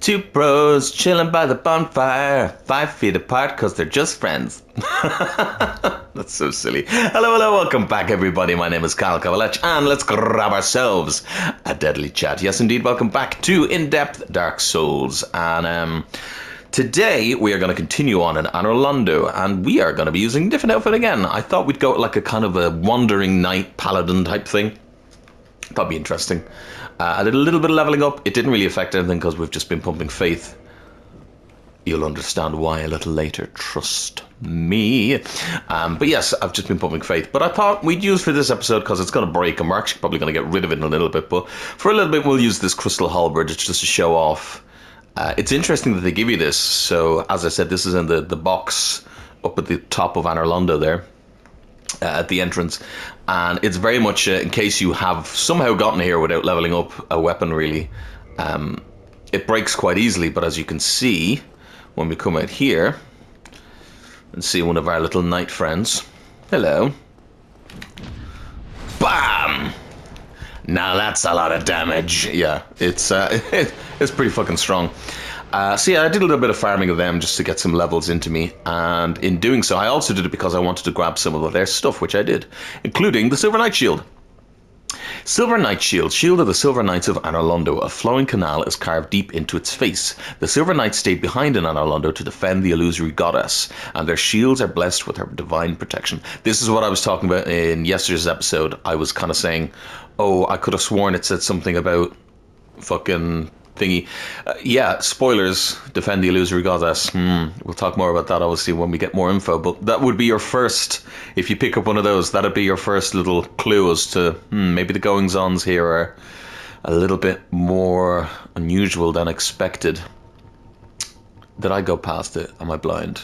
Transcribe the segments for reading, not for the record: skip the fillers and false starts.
Two bros chilling by the bonfire, 5 feet apart because they're just friends. That's so silly. Hello, welcome back everybody. My name is Kavalech and let's grab ourselves a deadly chat. Yes indeed, welcome back to In-Depth Dark Souls. And today we are going to continue on in Anorlando and we are going to be using a different outfit again. I thought we'd go like a kind of a wandering knight paladin type thing. That'd be interesting. I did a little bit of leveling up. It didn't really affect anything because we've just been pumping faith. You'll understand why a little later, trust me. But yes, I've just been pumping faith. But I thought we'd use for this episode, because it's going to break, and we're actually probably going to get rid of it in a little bit. But for a little bit, we'll use this crystal halberd just to show off. It's interesting that they give you this. So, as I said, this is in the box up at the top of Anorlando there. At the entrance, and it's very much in case you have somehow gotten here without leveling up a weapon really. It breaks quite easily, but as you can see when we come out here and see one of our little knight friends, hello, bam, now that's a lot of damage. Yeah, it's it's pretty fucking strong. So yeah, I did a little bit of farming of them just to get some levels into me, and in doing so I also did it because I wanted to grab some of their stuff, which I did, including the Silver Knight Shield. Silver Knight Shield, Shield of the Silver Knights of Anorlando. A flowing canal is carved deep into its face. The Silver Knights stayed behind in Anorlando to defend the illusory goddess, and their shields are blessed with her divine protection. This is what I was talking about in yesterday's episode. I was kind of saying, oh, I could have sworn it said something about fucking thingy. Yeah, spoilers, defend the illusory goddess. We'll talk more about that obviously when we get more info, but that would be your first, if you pick up one of those, that'd be your first little clue as to maybe the goings-ons here are a little bit more unusual than expected. Did I go past it? Am I blind?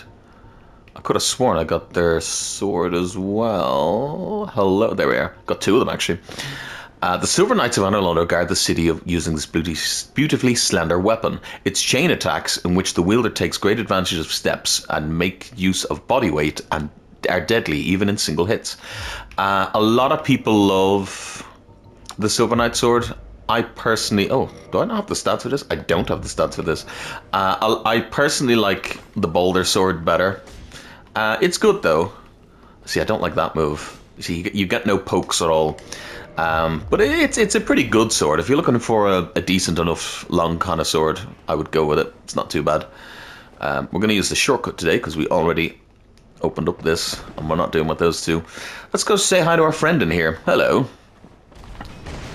I could have sworn I got their sword as well. Hello, there we are. Got two of them actually. The Silver Knights of Anorlando guard the city using this beautifully slender weapon. Its chain attacks, in which the wielder takes great advantage of steps and make use of body weight, and are deadly even in single hits. A lot of people love the Silver Knight sword. I personally... Oh, do I not have the stats for this? I don't have the stats for this. I personally like the Boulder sword better. It's good though. See, I don't like that move. See, you get no pokes at all. But it's a pretty good sword. If you're looking for a decent enough long kind of sword, I would go with it. It's not too bad. We're going to use the shortcut today because we already opened up this and we're not doing with those two. Let's go say hi to our friend in here. Hello.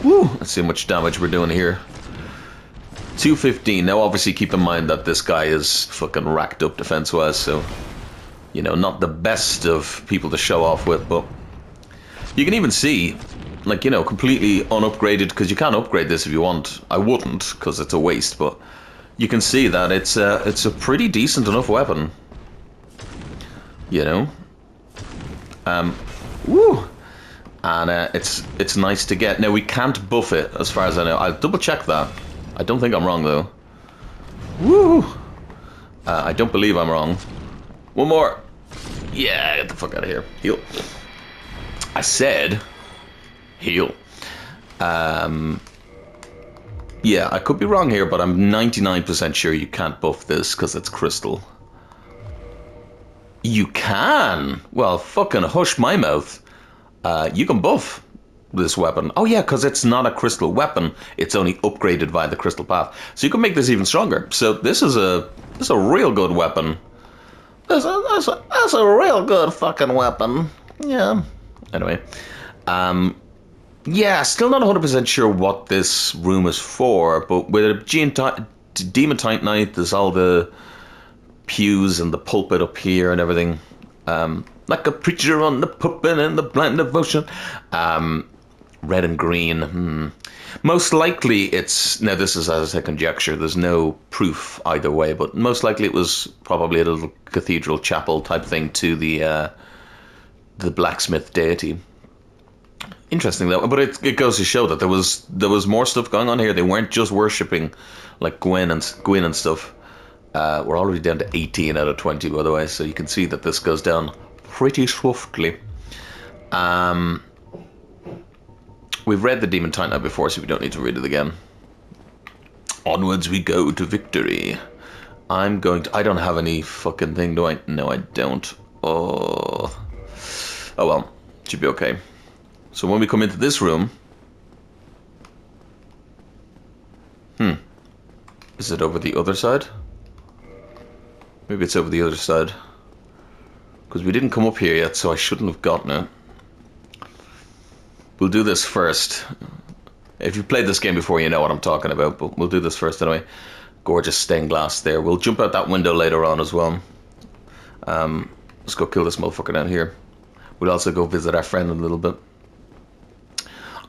Woo! Let's see how much damage we're doing here. 215. Now obviously keep in mind that this guy is fucking racked up defense wise, so you know, not the best of people to show off with, but you can even see, like, you know, completely unupgraded, because you can upgrade this if you want. I wouldn't, because it's a waste, but you can see that it's a pretty decent enough weapon. You know? Woo! And it's nice to get. Now, we can't buff it, as far as I know. I'll double check that. I don't think I'm wrong, though. Woo! I don't believe I'm wrong. One more. Yeah, get the fuck out of here. Heal. I said... heal. Yeah, I could be wrong here, but I'm 99% sure you can't buff this because it's crystal. You can? Well, fucking hush my mouth. You can buff this weapon. Oh yeah, because it's not a crystal weapon. It's only upgraded via the crystal path. So you can make this even stronger. So this is a real good weapon. That's a real good fucking weapon. Yeah. Anyway. Yeah, still not 100% sure what this room is for, but with a Demon Titanite, there's all the pews and the pulpit up here and everything. Like a preacher on the pulpit and the blind devotion. Red and green. Most likely it's... Now this is, as I say, conjecture. There's no proof either way, but most likely it was probably a little cathedral chapel type thing to the blacksmith deity. Interesting though, but it goes to show that there was more stuff going on here. They weren't just worshipping like Gwyn and stuff. We're already down to 18 out of 20, by the way, so you can see that this goes down pretty swiftly. We've read the Demon Titanite before, so we don't need to read it again. Onwards we go to victory. I'm going to... I don't have any fucking thing, do I? No, I don't. Oh well. Should be okay. So when we come into this room... Is it over the other side? Maybe it's over the other side. Because we didn't come up here yet, so I shouldn't have gotten it. We'll do this first. If you've played this game before, you know what I'm talking about, but we'll do this first anyway. Gorgeous stained glass there. We'll jump out that window later on as well. Let's go kill this motherfucker down here. We'll also go visit our friend in a little bit.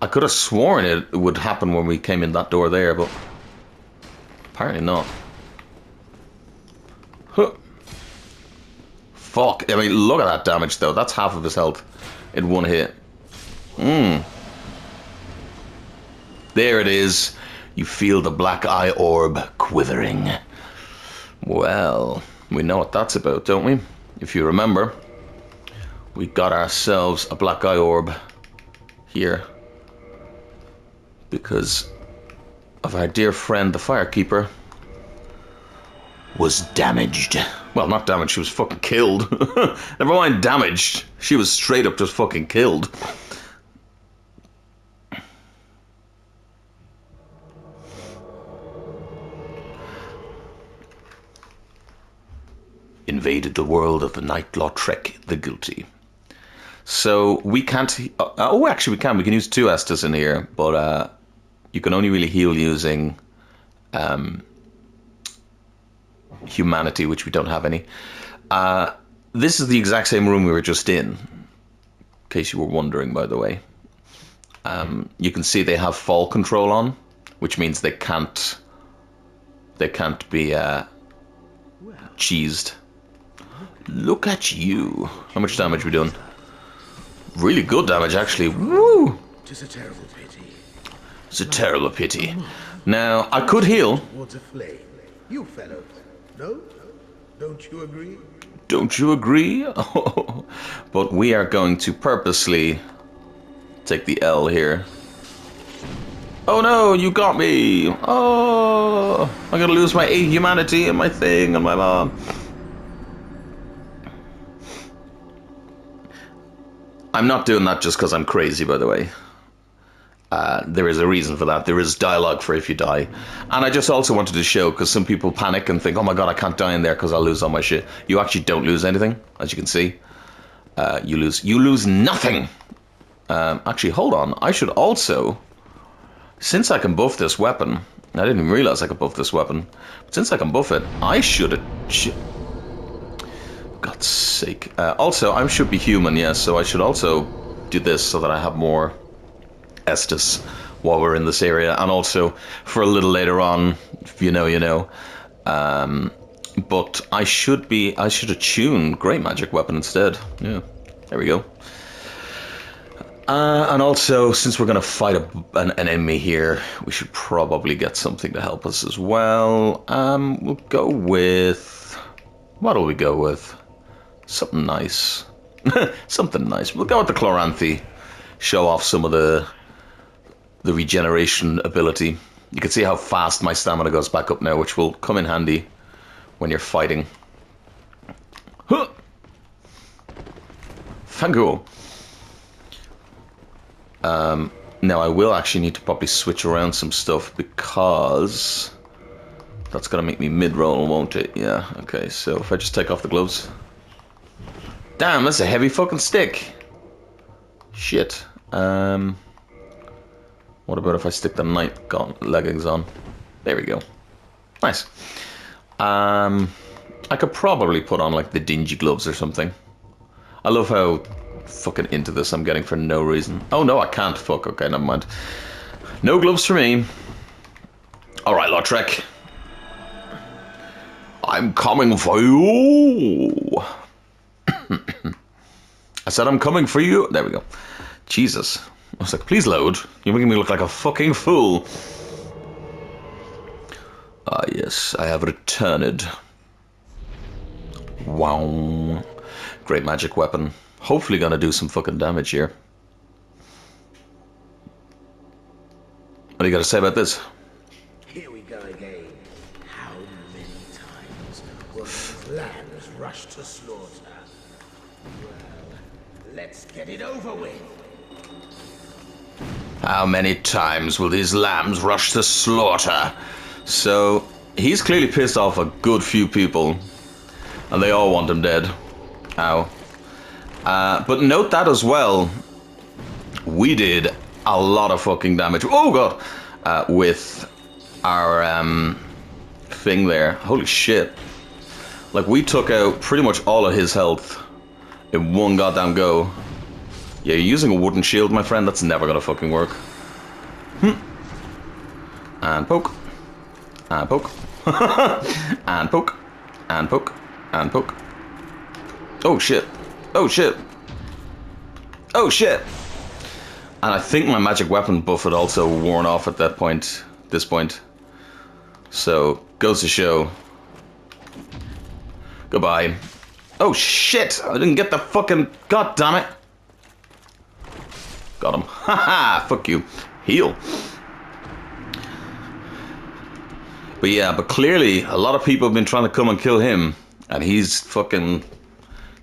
I could have sworn it would happen when we came in that door there, but apparently not. Huh. Fuck. I mean, look at that damage, though. That's half of his health in one hit. There it is. You feel the black eye orb quivering. Well, we know what that's about, don't we? If you remember, we got ourselves a black eye orb here because of our dear friend, the Firekeeper, was damaged. Well, not damaged, she was fucking killed. Never mind damaged. She was straight up just fucking killed. Invaded the world of the Knight Lordran the Guilty. So we can't... oh, actually we can. We can use 2 Estus in here, but you can only really heal using humanity, which we don't have any. This is the exact same room we were just in case you were wondering, by the way. You can see they have fall control on, which means they can't be cheesed. Look at you. How much damage we doing? Really good damage, actually. Woo! Tis a terrible pity. It's a terrible pity. Now, I could heal. Towards a flame. You fellows. No? Don't you agree? Don't you agree? But we are going to purposely take the L here. Oh no, you got me! Oh, I'm gonna lose my humanity and my thing and my mom. I'm not doing that just because I'm crazy, by the way. There is a reason for that. There is dialogue for if you die. And I just also wanted to show, because some people panic and think, oh my god, I can't die in there because I'll lose all my shit. You actually don't lose anything, as you can see. You lose nothing. Actually, hold on. I should also, since I can buff this weapon, I didn't even realize I could buff this weapon. But since I can buff it, I should... God's sake. Also, I should be human, yes, so I should also do this so that I have more Estus while we're in this area, and also for a little later on, if you know, you know. But I should attune Great Magic Weapon instead. Yeah, there we go. And also, since we're going to fight an enemy here, we should probably get something to help us as well. We'll go with... What'll we go with? Something nice. Something nice. We'll go with the Chloranthy. Show off some of the regeneration ability. You can see how fast my stamina goes back up now, which will come in handy when you're fighting. Huh. Thank you. Now I will actually need to probably switch around some stuff because that's gonna make me mid-roll, won't it? Yeah, okay, so if I just take off the gloves. Damn, that's a heavy fucking stick. Shit. What about if I stick the night leggings on? There we go. Nice. I could probably put on like the dingy gloves or something. I love how fucking into this I'm getting for no reason. Oh no, I can't. Fuck. Okay, never mind. No gloves for me. All right, Lordran. I'm coming for you. I said I'm coming for you. There we go. Jesus. I was like, please load. You're making me look like a fucking fool. Ah, yes, I have returned. Wow. Great magic weapon. Hopefully gonna do some fucking damage here. What do you gotta say about this? Here we go again. will these lambs rush to slaughter? Well, let's get it over with. How many times will these lambs rush to slaughter? So, he's clearly pissed off a good few people. And they all want him dead. Ow. But note that as well, we did a lot of fucking damage. Oh god! With our thing there. Holy shit. Like, we took out pretty much all of his health in one goddamn go. Yeah, you're using a wooden shield, my friend. That's never gonna fucking work. And poke. And poke. And poke. And poke. And poke. Oh shit. Oh shit. Oh shit. And I think my magic weapon buff had also worn off at that point. This point. So, goes to show. Goodbye. Oh shit! I didn't get the fucking... God damn it! Got him. Haha! Fuck you. Heal. But yeah, but clearly a lot of people have been trying to come and kill him. And he's fucking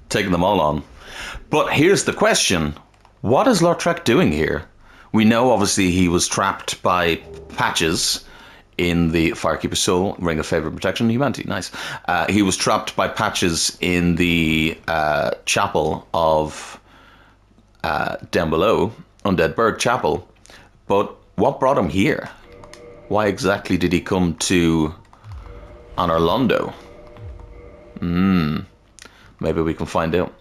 taking them all on. But here's the question. What is Lordran doing here? We know obviously he was trapped by Patches in the Firekeeper's Soul, Ring of Favour and Protection and Humanity. Nice. He was trapped by Patches in the chapel of down below, Undead Bird Chapel. But what brought him here? Why exactly did he come to Anorlondo? Maybe we can find out.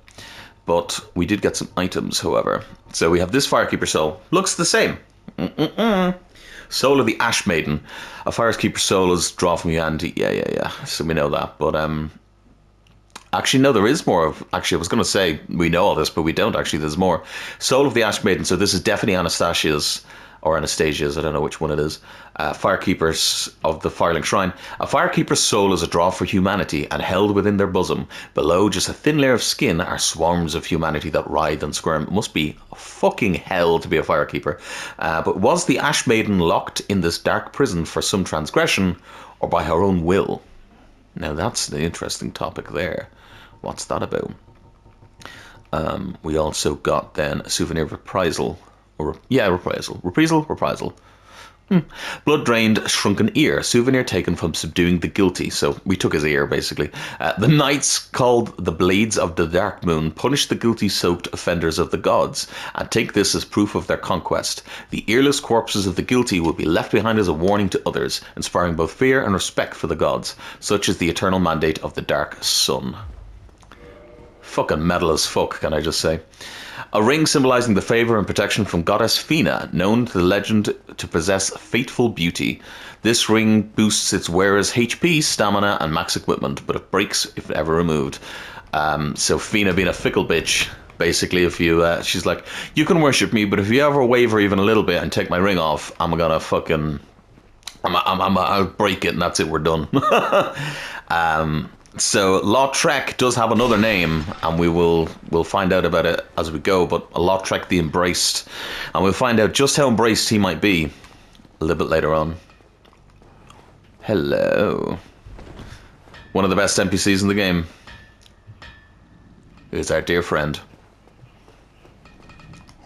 But we did get some items, however. So we have this Firekeeper Soul. Looks the same. Soul of the Ash Maiden. A Firekeeper Soul is draw from humanity. Yeah. So we know that. But actually, no, there is more of... Actually, I was going to say we know all this, but we don't actually. There's more. Soul of the Ash Maiden. So this is definitely Anastasia's, or Anastasia's, I don't know which one it is. Firekeepers of the Firelink Shrine. A Firekeeper's soul is a draw for humanity and held within their bosom. Below just a thin layer of skin are swarms of humanity that writhe and squirm. It must be fucking hell to be a Firekeeper. But was the Ash Maiden locked in this dark prison for some transgression or by her own will? Now that's the interesting topic there. What's that about? We also got then a souvenir reprisal. Reprisal. Blood drained, shrunken ear. Souvenir taken from subduing the guilty. So we took his ear, basically. The knights, called the Blades of the Dark Moon, punish the guilty-soaked offenders of the gods, and take this as proof of their conquest. The earless corpses of the guilty will be left behind as a warning to others, inspiring both fear and respect for the gods. Such is the eternal mandate of the Dark Sun. Fucking metal as fuck, can I just say. A ring symbolizing the favor and protection from goddess Fina, known to the legend to possess fateful beauty. This ring boosts its wearer's HP, stamina, and max equipment, but it breaks if ever removed. So Fina being a fickle bitch, basically, if you, she's like, you can worship me, but if you ever waver even a little bit and take my ring off, I'm gonna fucking, I'll break it, and that's it, we're done. So Lordran does have another name, and we'll find out about it as we go. But Lordran the Embraced, and we'll find out just how embraced he might be a little bit later on. Hello, one of the best NPCs in the game is our dear friend.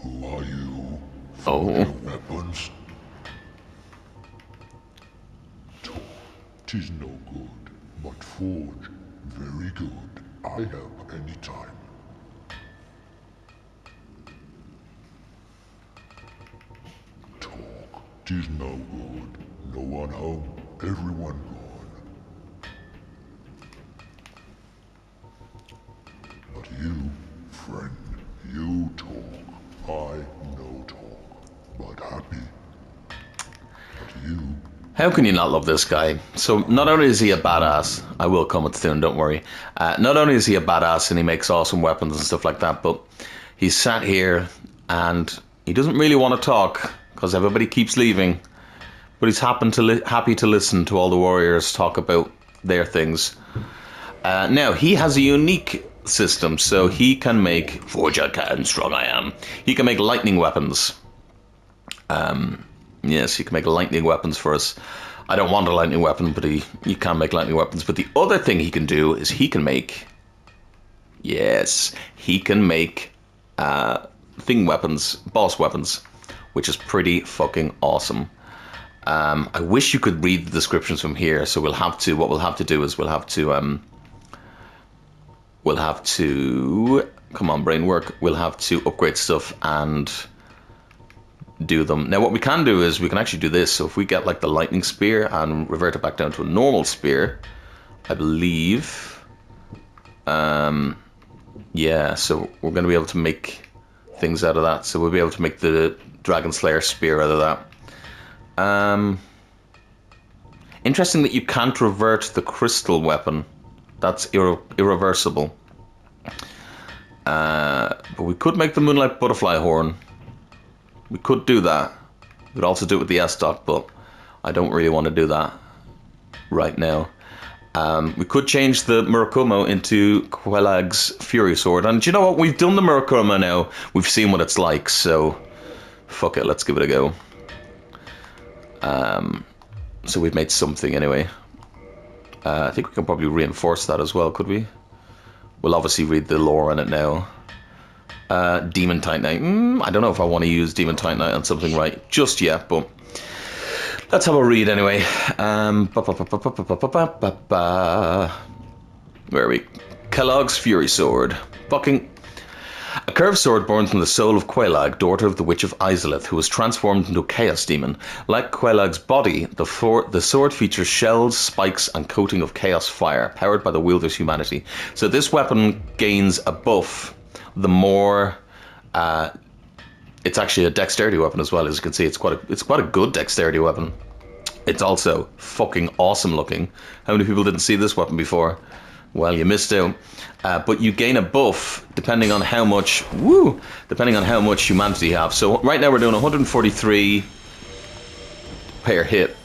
Who are you? Oh, Weapons. Talk, 'tis no good, but forge. Very good. I help anytime. Talk. 'Tis no good. No one home. Everyone gone. But you, friend, you talk. I no talk. But happy. But you... how can you not love this guy? So not only is he a badass, I will comment soon, don't worry. Not only is he a badass and he makes awesome weapons and stuff like that, but he's sat here and he doesn't really want to talk because everybody keeps leaving. But he's happy to listen to all the warriors talk about their things. Now, he has a unique system, so he can make, forge I can, strong I am, he can make lightning weapons. Yes, he can make lightning weapons for us. I don't want a lightning weapon, but you can make lightning weapons. But the other thing he can do is he can make... Yes, he can make thing weapons, boss weapons, which is pretty fucking awesome. I wish you could read the descriptions from here. So we'll have to. What we'll have to do is we'll have to. Come on, brain work. We'll have to upgrade stuff and do them. Now, what we can do is we can actually do this. So if we get like the lightning spear and revert it back down to a normal spear, I believe. Yeah. So we're going to be able to make things out of that. So we'll be able to make the Dragon Slayer spear out of that. Interesting that you can't revert the crystal weapon. That's irreversible. But we could make the Moonlight Butterfly Horn. We could do that. We could also do it with the S-Dot, but I don't really want to do that right now. We could change the Murakumo into Kavalech's Fury Sword. And do you know what? We've done the Murakumo now. We've seen what it's like, so fuck it, let's give it a go. So we've made something anyway. I think we can probably reinforce that as well, could we? We'll obviously read the lore on it now. Demon Titanite. I don't know if I want to use Demon Titanite on something right just yet, but let's have a read anyway. Where are we? Kellogg's Fury Sword. Fucking... A curved sword born from the soul of Kavalech, daughter of the Witch of Izalith, who was transformed into a chaos demon. Like Kavalech's body, the sword features shells, spikes, and coating of chaos fire, powered by the wielder's humanity. So this weapon gains a buff the more... it's actually a dexterity weapon as well, as you can see. It's quite a good dexterity weapon. It's also fucking awesome looking. How many people didn't see this weapon before? Well, you missed out. But you gain a buff depending on how much... Depending on how much humanity you have. So right now we're doing 143 per hit.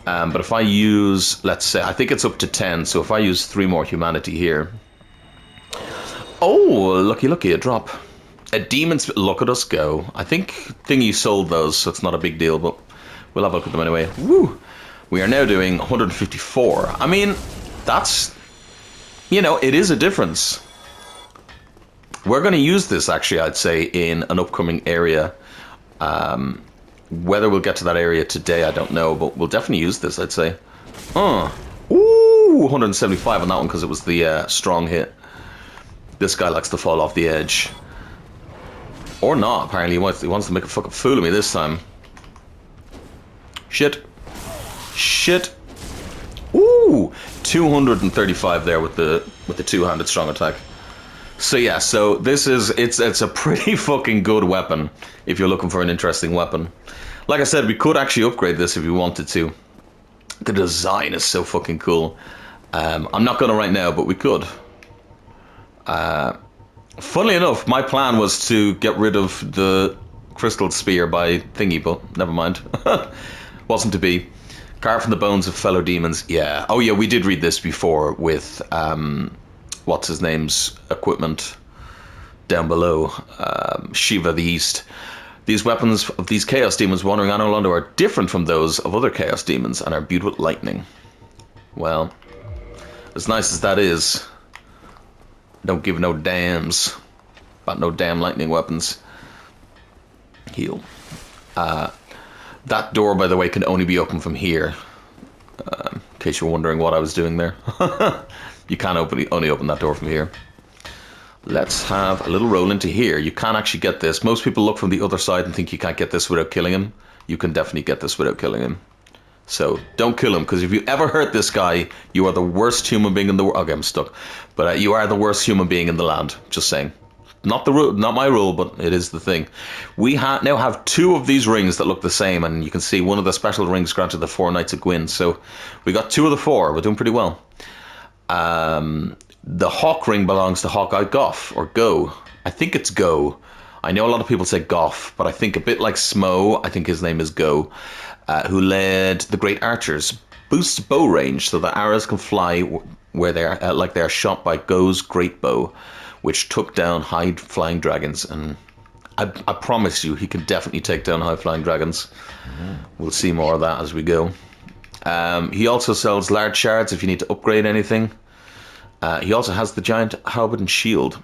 But if I use... Let's say... I think it's up to 10. So if I use 3 more humanity here... Oh, looky, a drop. A demon's... Look at us go. I think Thingy sold those, so it's not a big deal. But we'll have a look at them anyway. Woo! We are now doing 154. I mean, that's... You know, it is a difference. We're going to use this, actually, I'd say, in an upcoming area. Whether we'll get to that area today, I don't know, but we'll definitely use this, I'd say. Ooh, 175 on that one, because it was the strong hit. This guy likes to fall off the edge. Or not, apparently. He wants to make a fucking fool of me this time. Shit. Ooh, 235 there with the two-handed strong attack. So yeah, so this is it's a pretty fucking good weapon if you're looking for an interesting weapon. Like I said, we could actually upgrade this if we wanted to. The design is so fucking cool. I'm not gonna right now, but we could. Funnily enough, my plan was to get rid of the crystal spear by thingy, but never mind. Wasn't to be. Carved from the bones of fellow demons. Yeah. Oh yeah, we did read this before with what's his name's equipment down below. Shiva the East. These weapons of these chaos demons wandering on Orlando are different from those of other chaos demons and are imbued with lightning. Well, as nice as that is, don't give no damns about no damn lightning weapons. Heal. That door, by the way, can only be opened from here. In case you're wondering what I was doing there. You can only open that door from here. Let's have a little roll into here. You can actually get this. Most people look from the other side and think you can't get this without killing him. You can definitely get this without killing him. So, don't kill him, because if you ever hurt this guy, you are the worst human being in the world. Okay, I'm stuck. But you are the worst human being in the land. Just saying. Not the rule, not my rule, but it is the thing. We now have 2 of these rings that look the same, and you can see one of the special rings granted the 4 Knights of Gwyn. So we got 2 of the 4. We're doing pretty well. The Hawk ring belongs to Hawkeye Goff, or Go. I think it's Go. I know a lot of people say Goff, but I think a bit like Smo, I think his name is Go, who led the Great Archers. Boosts bow range so that arrows can fly where they're like they're shot by Go's great bow, which took down high-flying dragons. And I promise you, he can definitely take down high-flying dragons. We'll see more of that as we go. He also sells large shards if you need to upgrade anything. He also has the giant halberd and shield.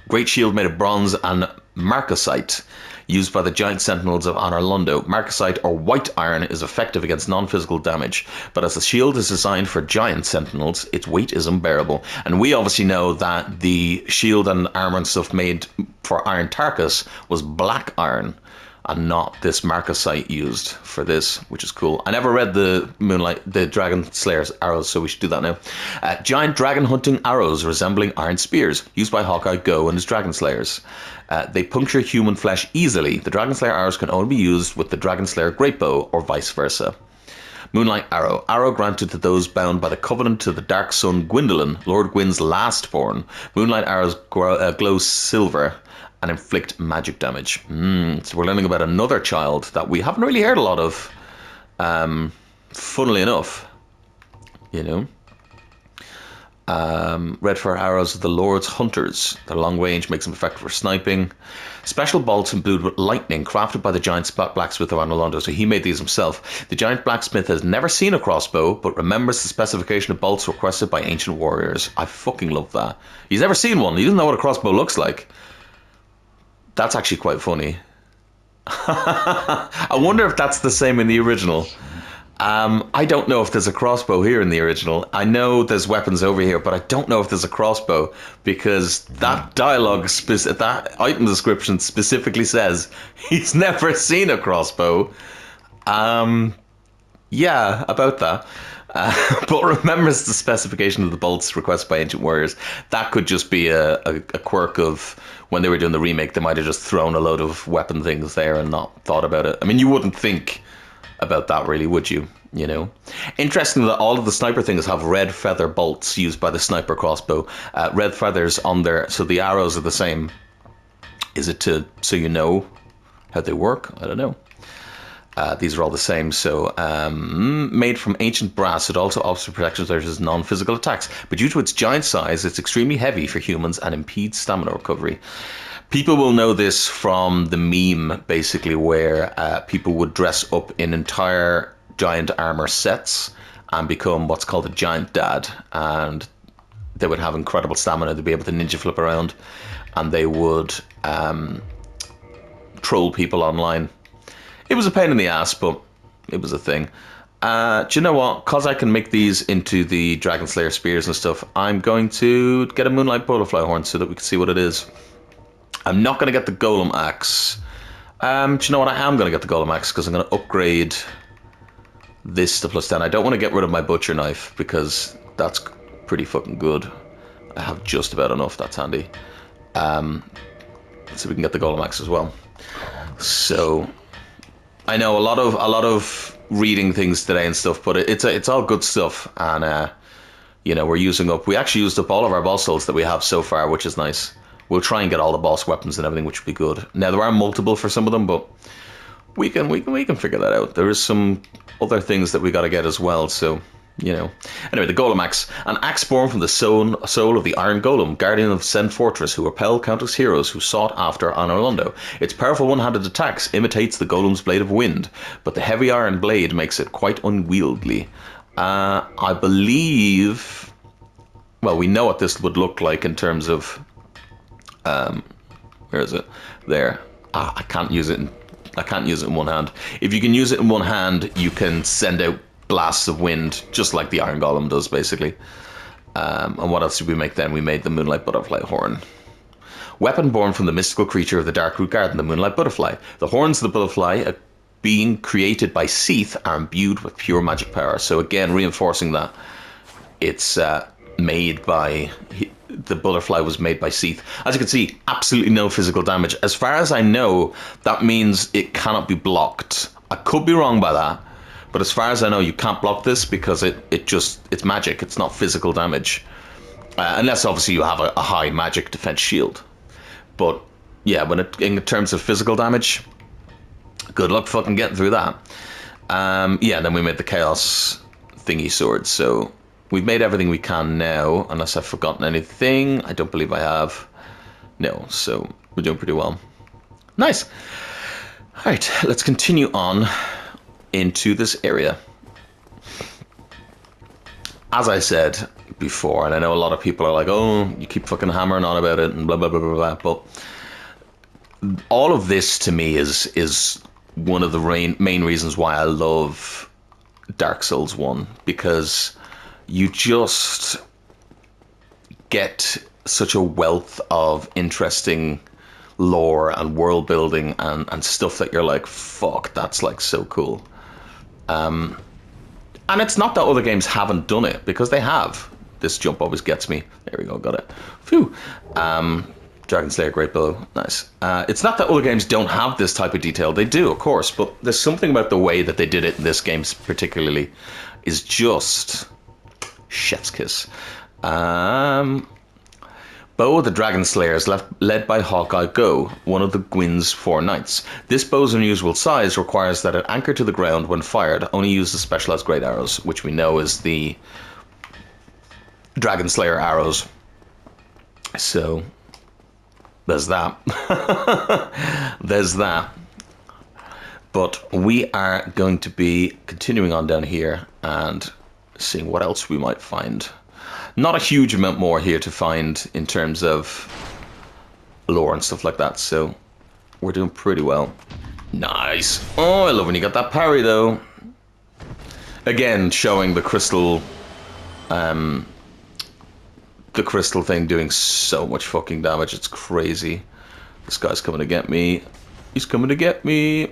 Great shield made of bronze and marcasite, used by the giant sentinels of Anor Londo. Marcasite, or white iron, is effective against non-physical damage, but as the shield is designed for giant sentinels, its weight is unbearable. And we obviously know that the shield and armor and stuff made for Iron Tarkus was black iron, and not this marcasite used for this, which is cool. I never read the Dragon Slayer's arrows, so we should do that now. Giant dragon hunting arrows resembling iron spears, used by Hawkeye, Go, and his Dragon Slayers. They puncture human flesh easily. The Dragon Slayer arrows can only be used with the Dragon Slayer Great Bow, or vice versa. Moonlight Arrow. Arrow granted to those bound by the covenant to the Dark Sun Gwyndolin, Lord Gwyn's lastborn. Moonlight arrows glow silver and inflict magic damage. So we're learning about another child that we haven't really heard a lot of, funnily enough, you know. Red fire arrows of the Lord's Hunters. Their long range makes them effective for sniping. Special bolts imbued with lightning, crafted by the giant blacksmith of Anor Londo. So he made these himself. The giant blacksmith has never seen a crossbow, but remembers the specification of bolts requested by ancient warriors. I fucking love that. He's never seen one. He doesn't know what a crossbow looks like. That's actually quite funny. I wonder if that's the same in the original. I don't know if there's a crossbow here in the original. I know there's weapons over here, but I don't know if there's a crossbow, because that dialogue, that item description specifically says he's never seen a crossbow. Yeah, about that. But remembers the specification of the bolts requested by ancient warriors. That could just be a quirk of when they were doing the remake. They might have just thrown a load of weapon things there and not thought about it. I mean, you wouldn't think about that really, would you? You know, interesting that all of the sniper things have red feather bolts used by the sniper crossbow. Red feathers on there, so the arrows are the same. Is it so you know how they work? I don't know. These are all the same. So made from ancient brass, it also offers protection versus non-physical attacks. But due to its giant size, it's extremely heavy for humans and impedes stamina recovery. People will know this from the meme, basically, where people would dress up in entire giant armor sets and become what's called a giant dad. And they would have incredible stamina. They'd be able to ninja flip around. And they would troll people online. It was a pain in the ass, but it was a thing. Do you know what? Because I can make these into the Dragon Slayer spears and stuff, I'm going to get a Moonlight Butterfly Horn so that we can see what it is. I'm not going to get the Golem Axe. Do you know what? I am going to get the Golem Axe because I'm going to upgrade this to +10. I don't want to get rid of my Butcher Knife because that's pretty fucking good. I have just about enough. That's handy. So we can get the Golem Axe as well. So I know a lot of reading things today and stuff, but it's all good stuff, and you know, we actually used up all of our boss souls that we have so far, which is nice. We'll try and get all the boss weapons and everything, which would be good. Now there are multiple for some of them, but we can figure that out. There is some other things that we got to get as well, so you know. Anyway, the Golem Axe, an axe born from the soul of the Iron Golem, guardian of Sen Fortress, who repelled countless heroes who sought after Anor Londo. Its powerful one-handed attacks imitates the Golem's blade of wind, but the heavy iron blade makes it quite unwieldy. I believe, well, we know what this would look like in terms of, where is it? There. I can't use it in one hand. If you can use it in one hand, you can send out blasts of wind, just like the Iron Golem does, basically. And what else did we make then? We made the Moonlight Butterfly Horn. Weapon born from the mystical creature of the Darkroot Garden, the Moonlight Butterfly. The horns of the butterfly, being created by Seath, are imbued with pure magic power. So again, reinforcing that it's made by... The butterfly was made by Seath. As you can see, absolutely no physical damage. As far as I know, that means it cannot be blocked. I could be wrong by that, but as far as I know, you can't block this because it's magic. It's not physical damage. Unless, obviously, you have a high magic defense shield. But, yeah, in terms of physical damage, good luck fucking getting through that. Yeah, then we made the Chaos thingy sword, so we've made everything we can now, unless I've forgotten anything. I don't believe I have. No, so we're doing pretty well. Nice. All right, let's continue on into this area. as I said before, and I know a lot of people are like, oh, you keep fucking hammering on about it and blah, blah, blah, blah, blah. But all of this to me is one of the main reasons why I love Dark Souls 1, because you just get such a wealth of interesting lore and world building and stuff that you're like, fuck, that's like so cool. And it's not that other games haven't done it, because they have. This jump always gets me. There we go, got it. Phew. Dragon Slayer, great bow, nice. It's not that other games don't have this type of detail. They do, of course, but there's something about the way that they did it in this game particularly is just chef's kiss. Bow of the Dragon Slayer is led by Hawkeye Go, one of the Gwyn's 4 knights. This bow's unusual size requires that it anchor to the ground when fired, only uses specialized great arrows, which we know is the Dragon Slayer arrows. So, there's that. There's that. But we are going to be continuing on down here and seeing what else we might find. Not a huge amount more here to find in terms of lore and stuff like that, so we're doing pretty well. Nice. Oh, I love when you got that parry, though. Again, showing the crystal thing doing so much fucking damage. It's crazy. This guy's coming to get me. He's coming to get me.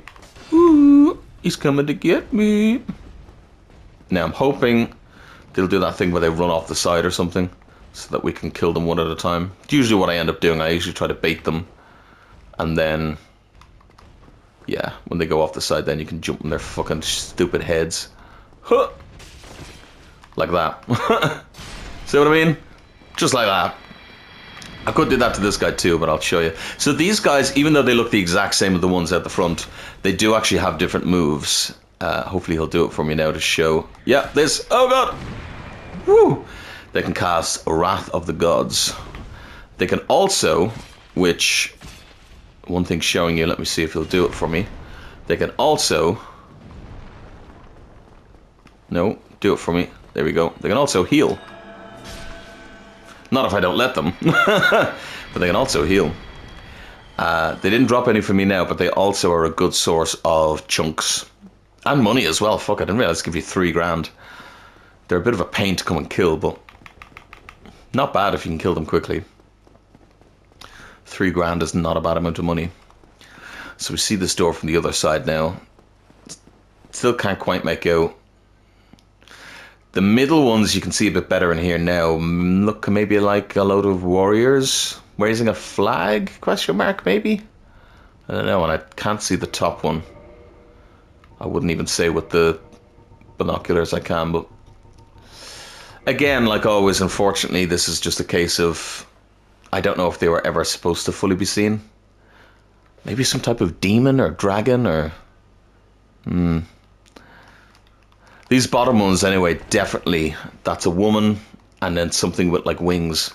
Ooh, he's coming to get me. Now, I'm hoping they'll do that thing where they run off the side or something, so that we can kill them one at a time. It's usually what I end up doing. I usually try to bait them, and then, yeah, when they go off the side, then you can jump on their fucking stupid heads. Huh! Like that. See what I mean? Just like that. I could do that to this guy too, but I'll show you. So these guys, even though they look the exact same as the ones at the front, they do actually have different moves. Hopefully he'll do it for me now to show. Yeah, this. Oh god! Woo! They can cast Wrath of the Gods. They can also, which, one thing showing you, let me see if he'll do it for me. They can also, no, do it for me. There we go. They can also heal. Not if I don't let them, but they can also heal. They didn't drop any for me now, but they also are a good source of chunks. And money as well. Fuck, I didn't realize they give you 3 grand. They're a bit of a pain to come and kill, but not bad if you can kill them quickly. 3 grand is not a bad amount of money. So we see this door from the other side now. Still can't quite make out. The middle ones you can see a bit better in here now. Look maybe like a load of warriors raising a flag? Question mark maybe? I don't know, and I can't see the top one. I wouldn't even say with the binoculars I can, but again, like always, unfortunately, this is just a case of I don't know if they were ever supposed to fully be seen. Maybe some type of demon or dragon or... These bottom ones, anyway, definitely, that's a woman and then something with like wings.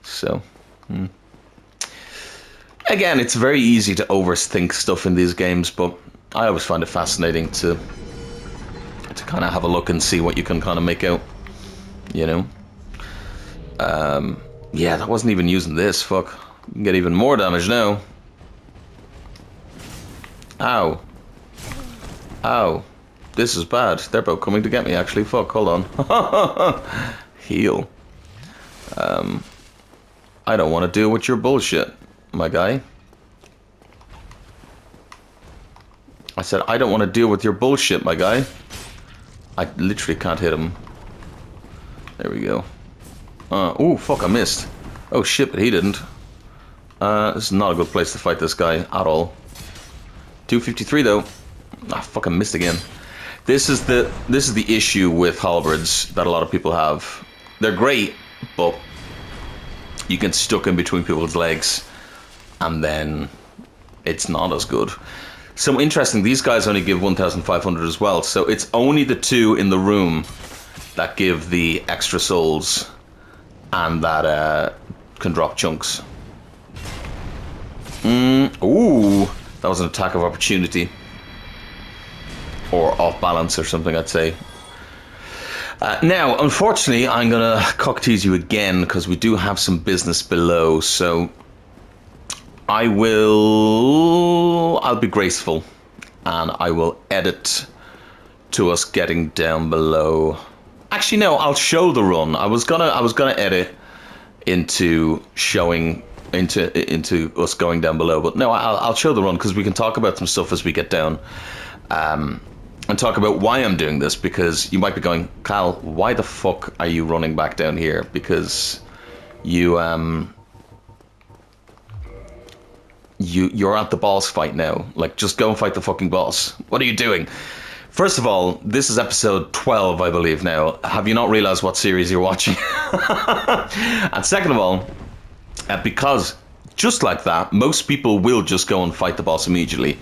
So, again, it's very easy to overthink stuff in these games, but I always find it fascinating to kind of have a look and see what you can kind of make out, you know. Yeah, that wasn't even using this. Fuck, you can get even more damage now. Ow. Ow. This is bad. They're both coming to get me, actually. Fuck, hold on. Heal. I don't want to deal with your bullshit, my guy. I said, I don't want to deal with your bullshit, my guy. I literally can't hit him. There we go. Oh, fuck, I missed. Oh, shit, but he didn't. This is not a good place to fight this guy at all. 253, though. Ah, fuck, I missed again. This is the issue with halberds that a lot of people have. They're great, but you get stuck in between people's legs, and then it's not as good. So interesting, these guys only give 1,500 as well, so it's only the 2 in the room that give the extra souls and that can drop chunks. Ooh, that was an attack of opportunity. Or off balance or something, I'd say. Now, unfortunately, I'm going to cock-tease you again because we do have some business below. So I'll be graceful and I will edit to us getting down below. Actually, no, I'll show the run. I was gonna edit into showing into us going down below, but no, I'll show the run because we can talk about some stuff as we get down, and talk about why I'm doing this. Because you might be going, Cal, why the fuck are you running back down here? Because you're at the boss fight now. Like, just go and fight the fucking boss. What are you doing? First of all, this is episode 12, I believe now. Have you not realized what series you're watching? And second of all, because just like that, most people will just go and fight the boss immediately.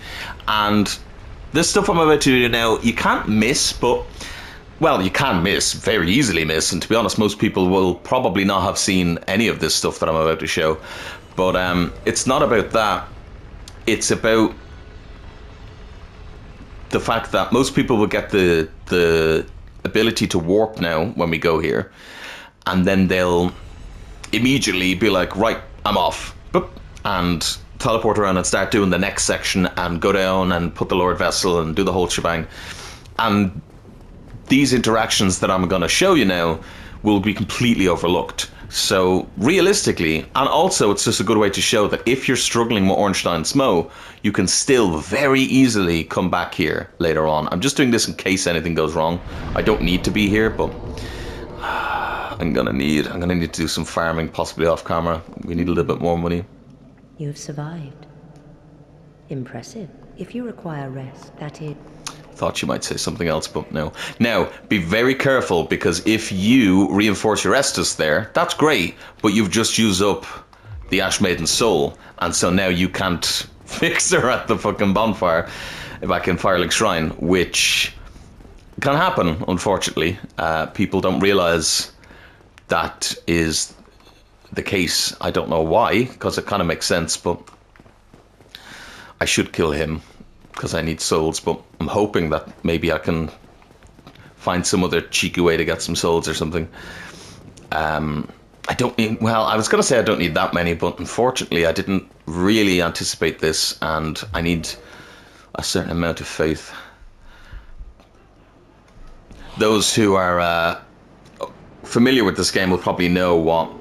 And this stuff I'm about to do now, you can't miss, but, well, you can miss, very easily miss. And to be honest, most people will probably not have seen any of this stuff that I'm about to show. But it's not about that. It's about the fact that most people will get the ability to warp now when we go here, and then they'll immediately be like, right, I'm off, boop, and teleport around and start doing the next section and go down and put the Lord Vessel and do the whole shebang. And these interactions that I'm going to show you now will be completely overlooked. So realistically, and also it's just a good way to show that if you're struggling with Ornstein Smo, you can still very easily come back here later on. I'm just doing this in case anything goes wrong. I don't need to be here, but I'm gonna need to do some farming, possibly off camera. We need a little bit more money. You've survived. Impressive. If you require rest, that is... Thought you might say something else, but no. Now, be very careful, because if you reinforce your Estus there, that's great, but you've just used up the Ash Maiden's soul, and so now you can't fix her at the fucking bonfire back in Firelink Shrine, which can happen, unfortunately. People don't realize that is the case. I don't know why, because it kind of makes sense, but I should kill him because I need souls, but I'm hoping that maybe I can find some other cheeky way to get some souls or something. I don't need, well, I was going to say I don't need that many, but unfortunately I didn't really anticipate this, and I need a certain amount of faith. Those who are familiar with this game will probably know what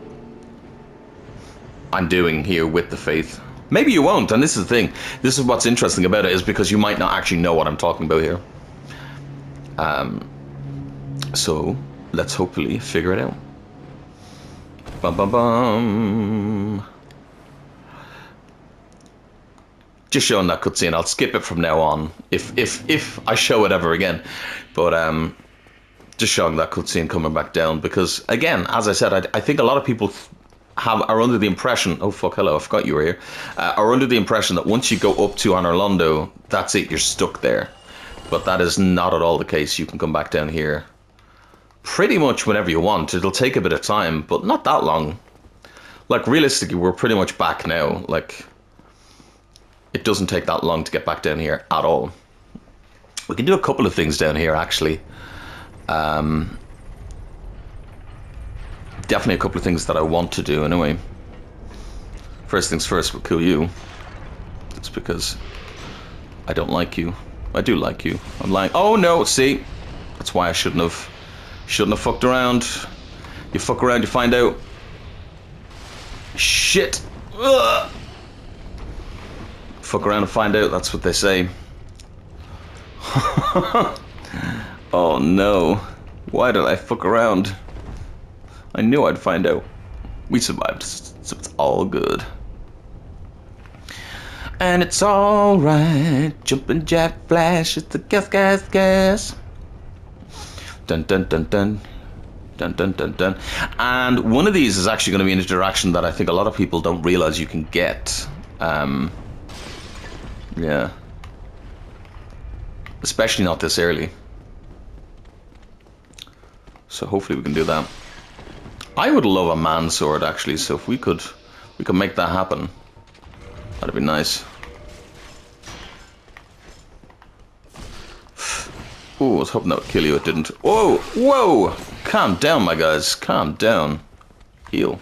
I'm doing here with the faith. Maybe you won't, and this is the thing. This is what's interesting about it, is because you might not actually know what I'm talking about here. So, let's hopefully figure it out. Bum bum bum. Just showing that cutscene. I'll skip it from now on, if I show it ever again. But just showing that cutscene coming back down, because again, as I said, I think a lot of people are under the impression, oh fuck, hello, I forgot you were here, are under the impression that once you go up to Anor Londo, that's it, you're stuck there. But that is not at all the case. You can come back down here pretty much whenever you want. It'll take a bit of time, but not that long. Like, realistically, we're pretty much back now. Like, it doesn't take that long to get back down here at all. We can do a couple of things down here, actually. Definitely a couple of things that I want to do anyway. First things first, we'll kill you. It's because I don't like you. I do like you. I'm lying. Oh no, see? That's why I shouldn't have fucked around. You fuck around, you find out. Shit. Ugh. Fuck around and find out, that's what they say. Oh no. Why did I fuck around? I knew I'd find out. We survived, so it's all good. And it's alright. Jumping jack flash, it's the gas. Dun dun dun dun. Dun dun dun dun. And one of these is actually going to be an interaction that I think a lot of people don't realize you can get. Yeah. Especially not this early. So hopefully we can do that. I would love a man sword, actually, so if we could make that happen, that'd be nice. Ooh, I was hoping that would kill you, it didn't. Whoa! Whoa! Calm down, my guys. Calm down. Heal.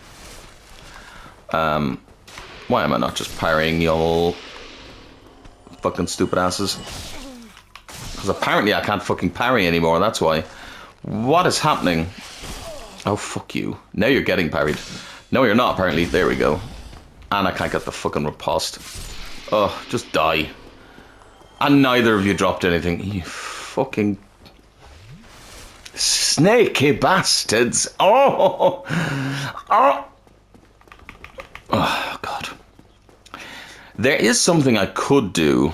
Why am I not just parrying y'all fucking stupid asses? Because apparently I can't fucking parry anymore, that's why. What is happening? Oh, fuck you. Now you're getting parried. No, you're not, apparently. There we go. And I can't get the fucking riposte. Oh, just die. And neither of you dropped anything. You fucking... snaky bastards. Oh! Oh! Oh, God. There is something I could do.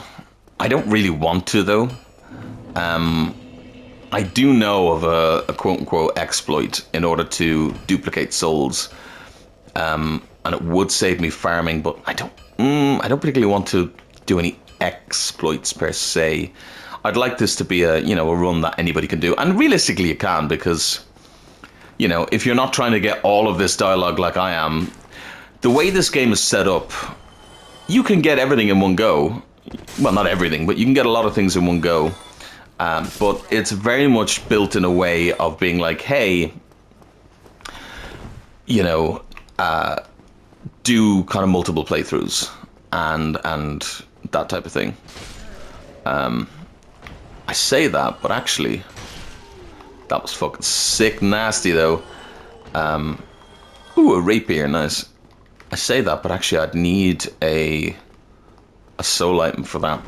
I don't really want to, though. I do know of a quote-unquote exploit in order to duplicate souls. And it would save me farming, but I don't particularly want to do any exploits per se. I'd like this to be a run that anybody can do. And realistically you can, because, you know, if you're not trying to get all of this dialogue like I am, the way this game is set up, you can get everything in one go. Well, not everything, but you can get a lot of things in one go. But it's very much built in a way of being like, hey, you know, do kind of multiple playthroughs and that type of thing. I say that, but actually, that was fucking sick nasty though. Ooh, a rapier, nice. I say that, but actually I'd need a soul item for that.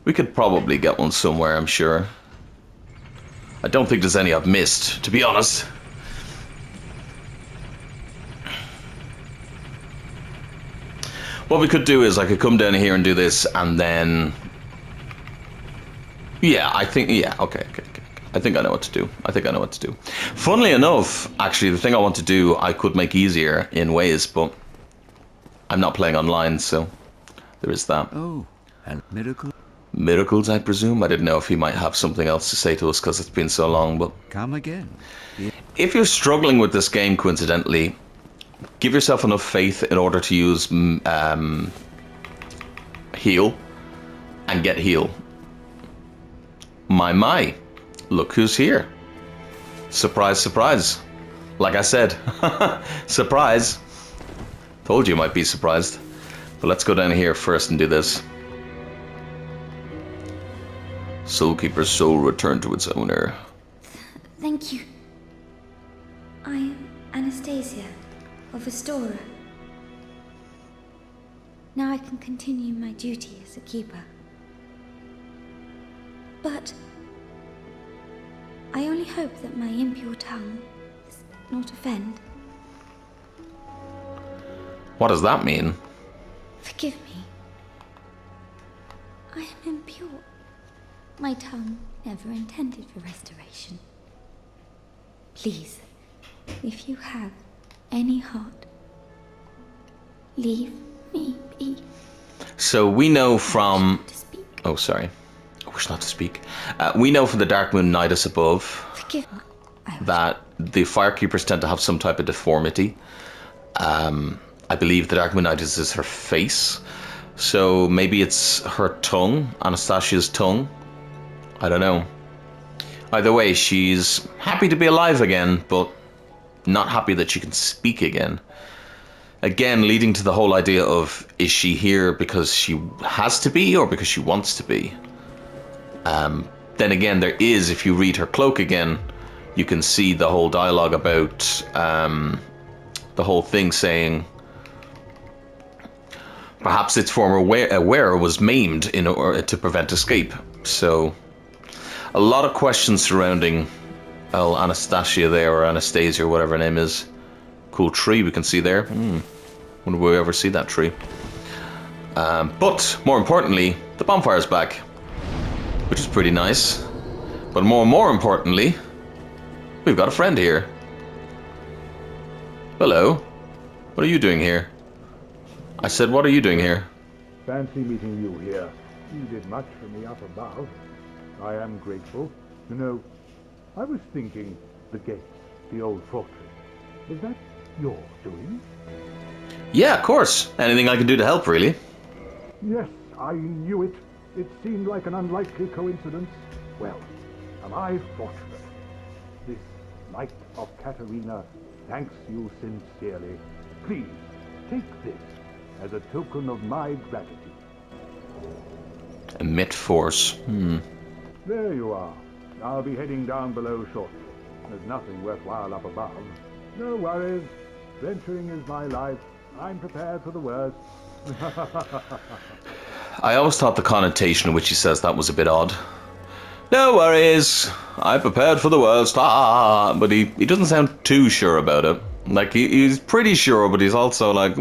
We could probably get one somewhere, I'm sure. I don't think there's any I've missed, to be honest. What we could do is I could come down here and do this, and then... yeah, I think... yeah, okay. I think I know what to do. Funnily enough, actually, the thing I want to do, I could make easier in ways, but I'm not playing online, so there is that. Oh, and miracle. Miracles, I presume? I didn't know if he might have something else to say to us because it's been so long, but... come again. Yeah. If you're struggling with this game, coincidentally, give yourself enough faith in order to use heal and get heal. My. Look who's here. Surprise, surprise. Like I said. Surprise. Told you might be surprised. But let's go down here first and do this. Soulkeeper's soul returned to its owner. Thank you. I am Anastasia of Astora. Now I can continue my duty as a keeper. But I only hope that my impure tongue does not offend. What does that mean? Forgive me. I am impure. My tongue never intended for restoration. Please, if you have any heart, leave me be. So we know from... To speak. oh, sorry. I wish not to speak. We know from the Dark Moon Nidus above Forgive me. that the Firekeepers tend to have some type of deformity. I believe the Dark Moon Nidus is her face. So maybe it's her tongue, Anastasia's tongue. I don't know. Either way, she's happy to be alive again, but not happy that she can speak again. Again, leading to the whole idea of, is she here because she has to be or because she wants to be? Then again, there is, if you read her cloak again, you can see the whole dialogue about the whole thing saying perhaps its former wearer was maimed in order to prevent escape. So a lot of questions surrounding Anastasia there, or Anastasia, or whatever her name is. Cool tree we can see there. Wonder if we ever see that tree. But more importantly, the bonfire's back, which is pretty nice. But more importantly, we've got a friend here. Hello. What are you doing here? I said, what are you doing here? Fancy meeting you here. You did much for me up above. I am grateful. You know, I was thinking the gates, the old fortress. Is that your doing? Yeah, of course. Anything I can do to help, really. Yes, I knew it. It seemed like an unlikely coincidence. Well, am I fortunate? This Knight of Katarina thanks you sincerely. Please, take this as a token of my gratitude. Emit force. There you are. I'll be heading down below shortly. There's nothing worthwhile up above. No worries. Venturing is my life. I'm prepared for the worst. I always thought the connotation in which he says that was a bit odd. No worries. I'm prepared for the worst. But he doesn't sound too sure about it. Like, he's pretty sure, but he's also like,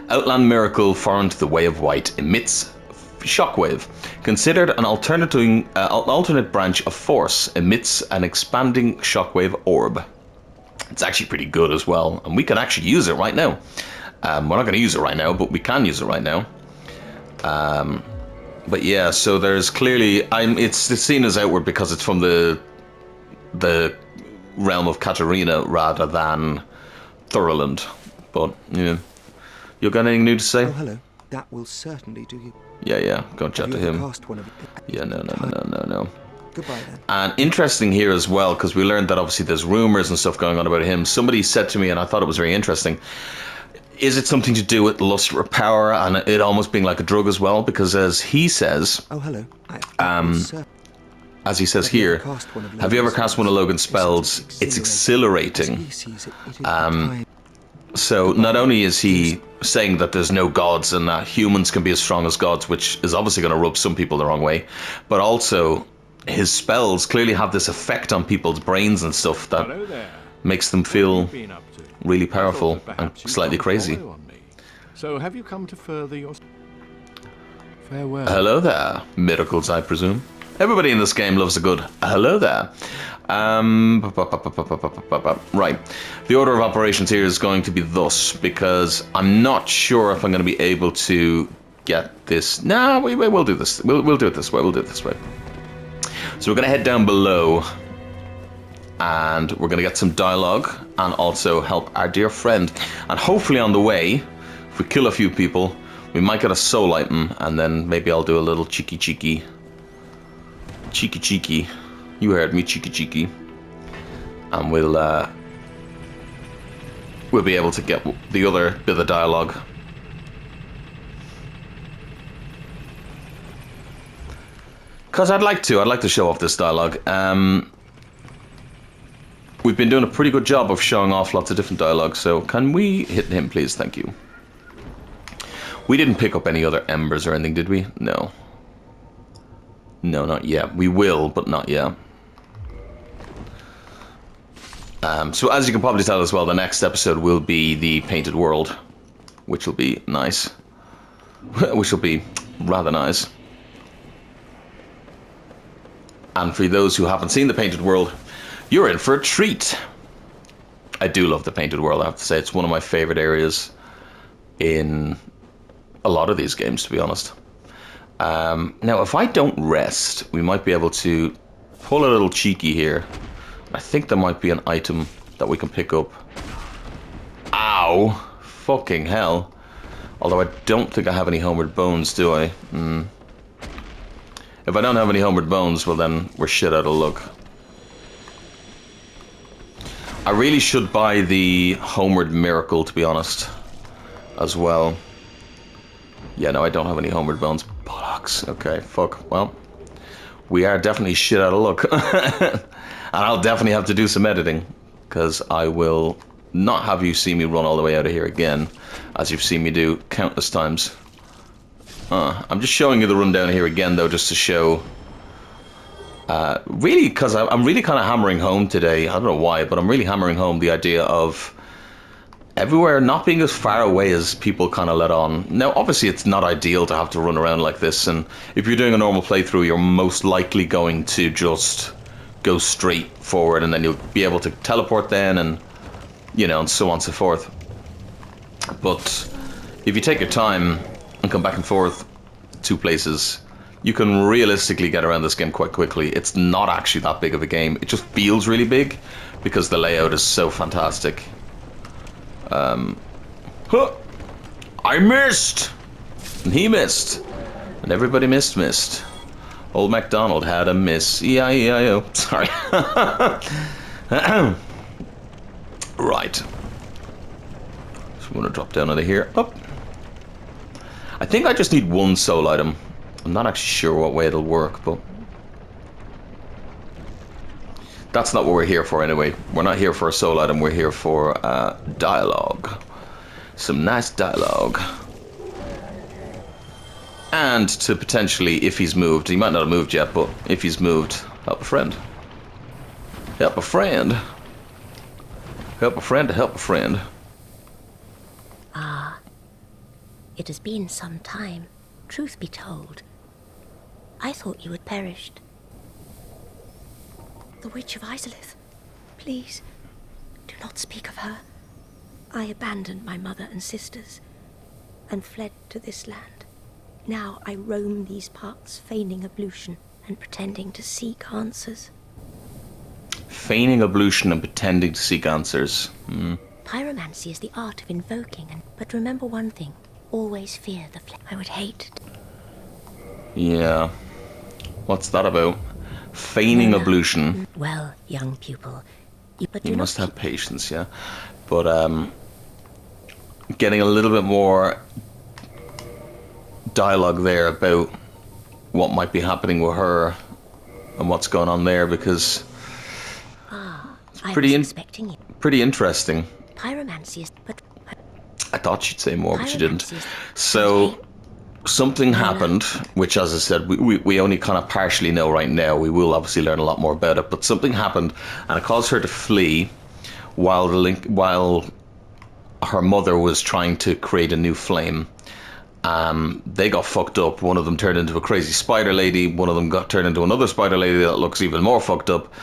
Outland miracle foreign to the Way of White emits shockwave. Considered an alternate branch of force, emits an expanding shockwave orb. It's actually pretty good as well, and we can actually use it right now. We're not going to use it right now, but we can use it right now. But yeah, so there's clearly it's seen as outward because it's from the realm of Katarina rather than Thurland. But yeah, you got anything new to say? Oh, hello. That will certainly do you. Yeah. Go and chat to him. Cast one of Yeah, no. Goodbye then. And interesting here as well, because we learned that obviously there's rumors and stuff going on about him. Somebody said to me, and I thought it was very interesting, is it something to do with lust for power and it almost being like a drug as well? Because as he says, Oh, hello. as he says here, have you ever cast one of Logan's spells? It's exhilarating. So not only is he saying that there's no gods and that humans can be as strong as gods, which is obviously going to rub some people the wrong way, but also his spells clearly have this effect on people's brains and stuff that makes them feel really powerful and slightly crazy. So have you come to further your farewell? Hello there, miracles, I presume. Everybody in this game loves a good hello there. Right. The order of operations here is going to be thus, because I'm not sure if I'm going to be able to get this. No, we'll do this. We'll do it this way. We'll do it this way. So we're going to head down below, and we're going to get some dialogue and also help our dear friend. And hopefully on the way, if we kill a few people, we might get a soul item, and then maybe I'll do a little cheeky. You heard me, cheeky. And we'll be able to get the other bit of the dialogue. Because I'd like to show off this dialogue. We've been doing a pretty good job of showing off lots of different dialogue, so can we hit him, please? Thank you. We didn't pick up any other embers or anything, did we? No. No, not yet. We will, but not yet. So as you can probably tell as well, the next episode will be the Painted World, which will be nice. Which will be rather nice. And for those who haven't seen the Painted World, you're in for a treat. I do love the Painted World, I have to say. It's one of my favorite areas in a lot of these games, to be honest. Now, if I don't rest, we might be able to pull a little cheeky here. I think there might be an item that we can pick up. Ow! Fucking hell. Although I don't think I have any homeward bones, do I? If I don't have any homeward bones, well then, we're shit out of luck. I really should buy the homeward miracle, to be honest, as well. Yeah, no, I don't have any homeward bones. Bollocks. Okay, fuck. Well, we are definitely shit out of luck. And I'll definitely have to do some editing, because I will not have you see me run all the way out of here again, as you've seen me do countless times. I'm just showing you the rundown here again, though, just to show... really, because I'm really kind of hammering home today. I don't know why, but I'm really hammering home the idea of everywhere not being as far away as people kind of let on. Now, obviously, it's not ideal to have to run around like this, and if you're doing a normal playthrough, you're most likely going to just go straight forward, and then you'll be able to teleport then, and, you know, and so on and so forth. But if you take your time and come back and forth two places, you can realistically get around this game quite quickly. It's not actually that big of a game. It just feels really big because the layout is so fantastic. I missed! And he missed. And everybody missed. Old MacDonald had a miss. E-I-E-I-O. Sorry. Right. So I'm going to drop down out of here. Up. I think I just need one soul item. I'm not actually sure what way it'll work, but... That's not what we're here for anyway. We're not here for a soul item. We're here for dialogue. Some nice dialogue. And to potentially, if he's moved, he might not have moved yet, but if he's moved, help a friend. Help a friend. Help a friend to help a friend. Ah, it has been some time, truth be told. I thought you had perished. The Witch of Isolith, please, do not speak of her. I abandoned my mother and sisters, and fled to this land. Now I roam these parts, feigning ablution and pretending to seek answers. Feigning ablution and pretending to seek answers. Pyromancy is the art of invoking, but remember one thing, always fear the flame. I would hate. Yeah. What's that about? Feigning ablution. Well, young pupil, you must have patience, yeah. But getting a little bit more dialogue there about what might be happening with her and what's going on there, because it's pretty interesting. Pyromancy is, but I thought she'd say more, but she didn't. So something happened, which, as I said, we only kind of partially know right now. We will obviously learn a lot more about it, but something happened, and it caused her to flee while her mother was trying to create a new flame. They got fucked up. One of them turned into a crazy spider lady. One of them got turned into another spider lady that looks even more fucked up.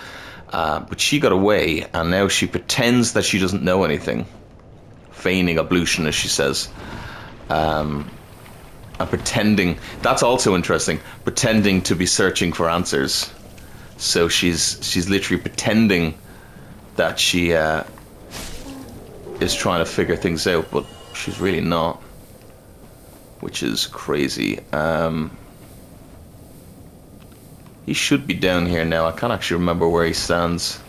But she got away, and now she pretends that she doesn't know anything. Feigning ablution, as she says. And pretending, that's also interesting, pretending to be searching for answers. So she's literally pretending that she is trying to figure things out, but she's really not. Which is crazy. He should be down here now. I can't actually remember where he stands.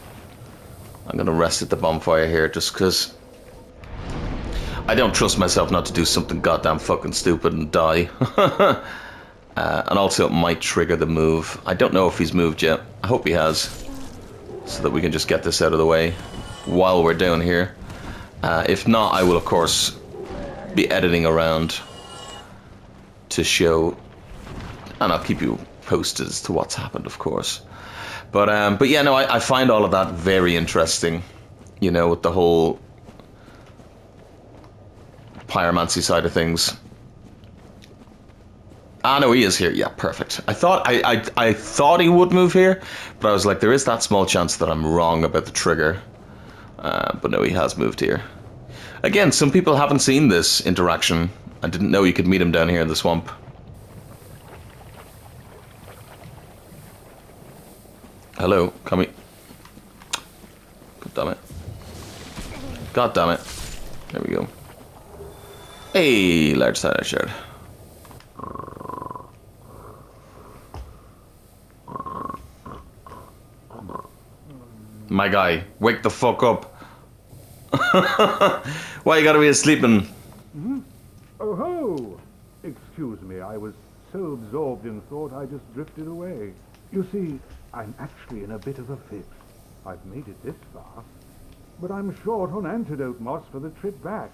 I'm gonna rest at the bonfire here just because I don't trust myself not to do something goddamn fucking stupid and die. And also it might trigger the move. I don't know if he's moved yet. I hope he has, so that we can just get this out of the way while we're down here. If not, I will of course be editing around to show, and I'll keep you posted as to what's happened, of course. But yeah, no, I find all of that very interesting, you know, with the whole pyromancy side of things. Ah, no, he is here. Yeah, perfect. I thought he would move here, but I was like, there is that small chance that I'm wrong about the trigger. But no, he has moved here. Again, some people haven't seen this interaction. I didn't know you could meet him down here in the swamp. Hello, come here. God damn it. God damn it. There we go. Hey, large side shard. My guy, wake the fuck up. Why you gotta be sleeping? Mm-hmm. Oh ho! Excuse me, I was so absorbed in thought I just drifted away. You see, I'm actually in a bit of a fix. I've made it this far, but I'm short on antidote moss for the trip back.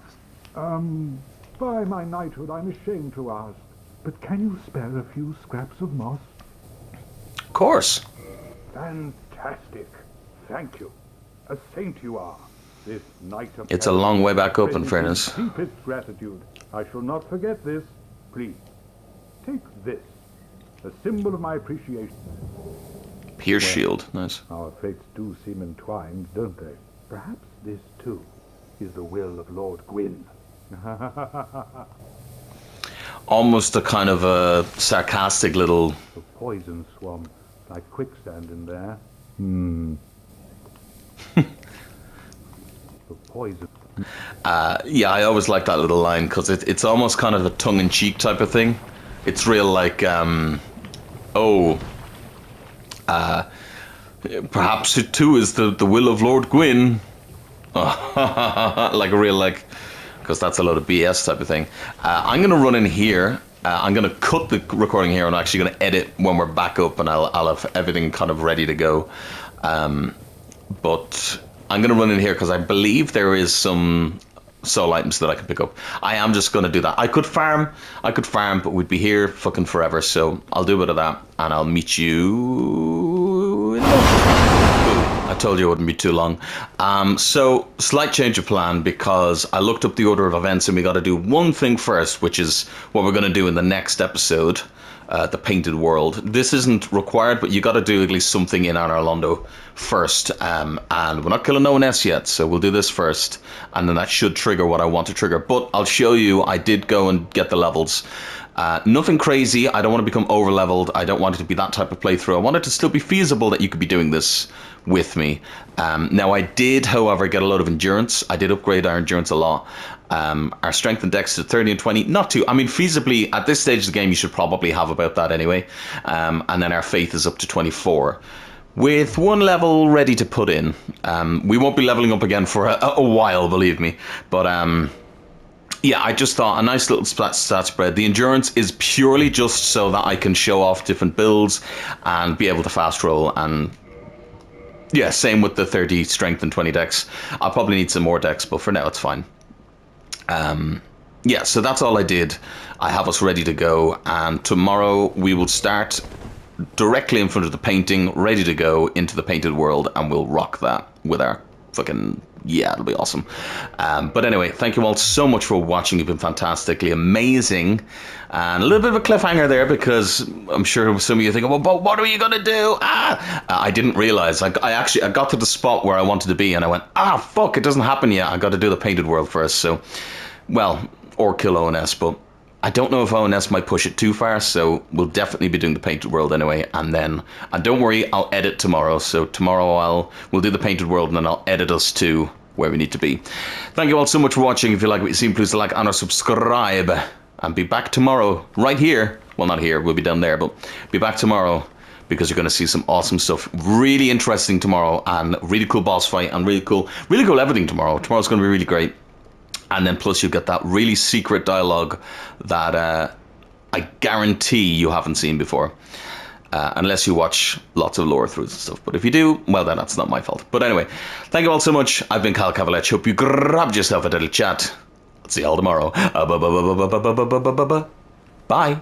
By my knighthood, I'm ashamed to ask, but can you spare a few scraps of moss? Of course. Fantastic. Thank you. A saint you are. This night of it's a long way back up, in fairness. Deepest gratitude. I shall not forget this. Please, take this. A symbol of my appreciation. Pierce shield. Nice. Our fates do seem entwined, don't they? Perhaps this, too, is the will of Lord Gwyn. Almost a kind of a sarcastic little... The poison swamp, like quicksand in there. The poison. Yeah, I always like that little line, because it's almost kind of a tongue-in-cheek type of thing. It's real like, oh, perhaps it too is the will of Lord Gwyn. Like a real, like, because that's a lot of BS type of thing. I'm going to run in here. I'm going to cut the recording here, and I'm actually going to edit when we're back up, and I'll have everything kind of ready to go. But I'm going to run in here because I believe there is some soul items that I can pick up. I am just going to do that. I could farm, but we'd be here fucking forever, so I'll do a bit of that, and I'll meet you in I told you it wouldn't be too long. So, slight change of plan, because I looked up the order of events and we got to do one thing first, which is what we're going to do in the next episode, the Painted World. This isn't required, but you got to do at least something in Anor Londo first. And we're not killing no S yet, so we'll do this first, and then that should trigger what I want to trigger. But I'll show you, I did go and get the levels. Nothing crazy. I don't want to become over leveled. I don't want it to be that type of playthrough. I want it to still be feasible that you could be doing this with me. Now I did, however, get a lot of endurance. I did upgrade our endurance a lot. Our strength and dex to 30 and 20. Not too, I mean, feasibly at this stage of the game you should probably have about that anyway. And then our faith is up to 24. With one level ready to put in. We won't be leveling up again for a while, believe me. But yeah, I just thought a nice little stat spread. The endurance is purely just so that I can show off different builds and be able to fast roll. And yeah, same with the 30 strength and 20 dex. I'll probably need some more dex, but for now it's fine. Yeah, so that's all I did. I have us ready to go, and tomorrow we will start directly in front of the painting, ready to go into the Painted World, and we'll rock that with our fucking... yeah, it'll be awesome. But anyway, thank you all so much for watching. You've been fantastically amazing. And a little bit of a cliffhanger there, because I'm sure some of you think, well, but what are you going to do? I didn't realize. I got to the spot where I wanted to be, and I went, fuck, it doesn't happen yet. I got to do the Painted World first. So, well, or kill ONS, but I don't know if ONS might push it too far, so we'll definitely be doing the Painted World anyway. And then, and don't worry, I'll edit tomorrow. So tomorrow we'll do the Painted World, and then I'll edit us to where we need to be. Thank you all so much for watching. If you like what you see, please like and or subscribe. And be back tomorrow, right here. Well, not here, we'll be down there, but be back tomorrow, because you're going to see some awesome stuff. Really interesting tomorrow, and really cool boss fight, and really cool everything tomorrow. Tomorrow's going to be really great. And then plus you'll get that really secret dialogue that I guarantee you haven't seen before. Unless you watch lots of lore throughs and stuff. But if you do, well then that's not my fault. But anyway, thank you all so much. I've been Kavalech. Hope you grabbed yourself a little chat. See you all tomorrow. Bye.